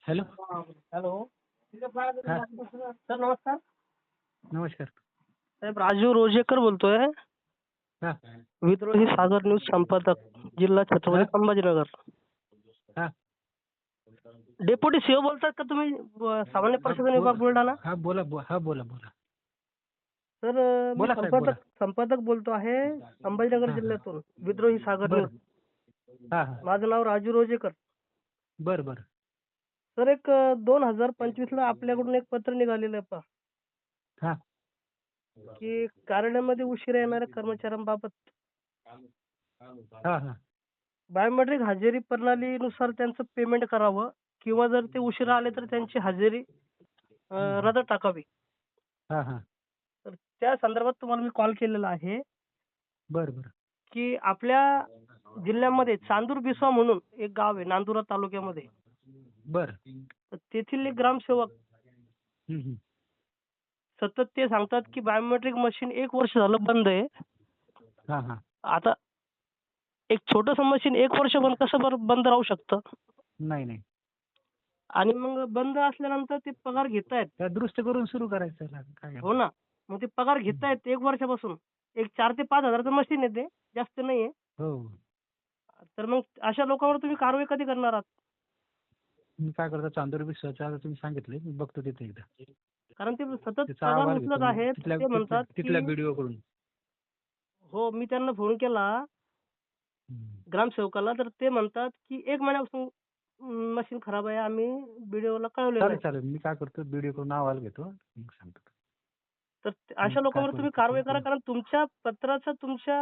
Hello. Hello. हा, sir नमस्कार. नमस्कार. साहेब राजू रोजेकर बोलतोय. हा. विद्रोही सागर न्यूज संपादक, जिल्हा छत्रपती हा. संभाजीनगर. हा. डेप्युटी सीओ बोलतात का तुम्ही? सामान्य हा, प्रशासन विभाग बुलढाणा. हा बोला हा बोला बोला सर मी बोला साहेब बोला. संपादक बोलतो आहे संभाजीनगर हा. हा. जिल्ह्यातून, विद्रोही सागर बर. न्यूज. हा. हा. माझं नाव राजू रोजेकर. बर बर. सर एक 2025 ला आपल्याकडून एक पत्र निघालेलं आहे पहा, हा. की कार्यालयामध्ये उशिरा येणाऱ्या कर्मचाऱ्यांबाबत हा. हा. बायोमेट्रिक हजेरी प्रणालीनुसार त्यांचं पेमेंट करावं, किंवा जर ते उशिरा आले तर त्यांची हजेरी रद्द टाकावी. हा. हा. तर त्या संदर्भात तुम्हाला मी कॉल केलेला आहे, बर बर. की आपल्या जिल्ह्यामध्ये चांदूर बिस्वा म्हणून एक गाव आहे नांदुरा तालुक्यामध्ये. बर. तर तेथील एक ग्रामसेवक हम्म. सतत ते सांगतात की बायोमेट्रिक मशीन 1 वर्ष झालं बंद आहे. हा. हा. आता एक छोटंसं मशीन 1 वर्ष कसं बंद राहू शकतं? नाही नाही, आणि मग बंद असल्यानंतर ते पगार घेतायत. त्या दुरुस्त करून सुरू करायचं काय. हो ना. मग ते पगार घेतायत 1 वर्षापासून. एक 4 ते 5 हजाराचं मशीन आहे ते, जास्त नाहीये. हो. तर मग अशा लोकांवर तुम्ही कारवाई कधी करणार आहात? मी काय करतो, चांदोर विश्वाच्या आता तुम्ही सांगितले, मी बघतो तिथे एकदा. कारण ते सतत त्याचा पगार अहवाल घेतो उचलत मी आहेत. तिथल्या ते तिथल्या म्हणतात तिथल्या की बीडीओ कडून. हो, मी त्यांना फोन केला ग्रामसेवकाला, तर ते म्हणतात की 1 महिन्यापासून मशीन खराब आहे, आम्ही बीडीओला कळवलेलं चालेल आहे. चालेल, मी काय करतो बीडीओ कडून अहवाल घेतो, मग सांगतो. तर मग अशा काय लोकांवर तुम्ही कारवाई करा, परिस्थिती. कारण तुमच्या पत्राचं तुमच्या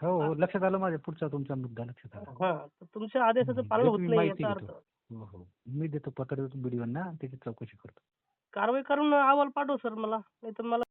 हो हो, लक्षात आलं माझ्या, पुढचा तुमचा मुद्दा लक्षात आला. तर तुमच्या आदेशाचं पालन देतो होत मी, नाही माहिती याचा घेतो. अर्थ. हो हो, मी देतो, पत्र देतो बीडीओंना, त्याची चौकशी करतो. कारवाई करून अहवाल पाठव सर मला, नाहीतर मला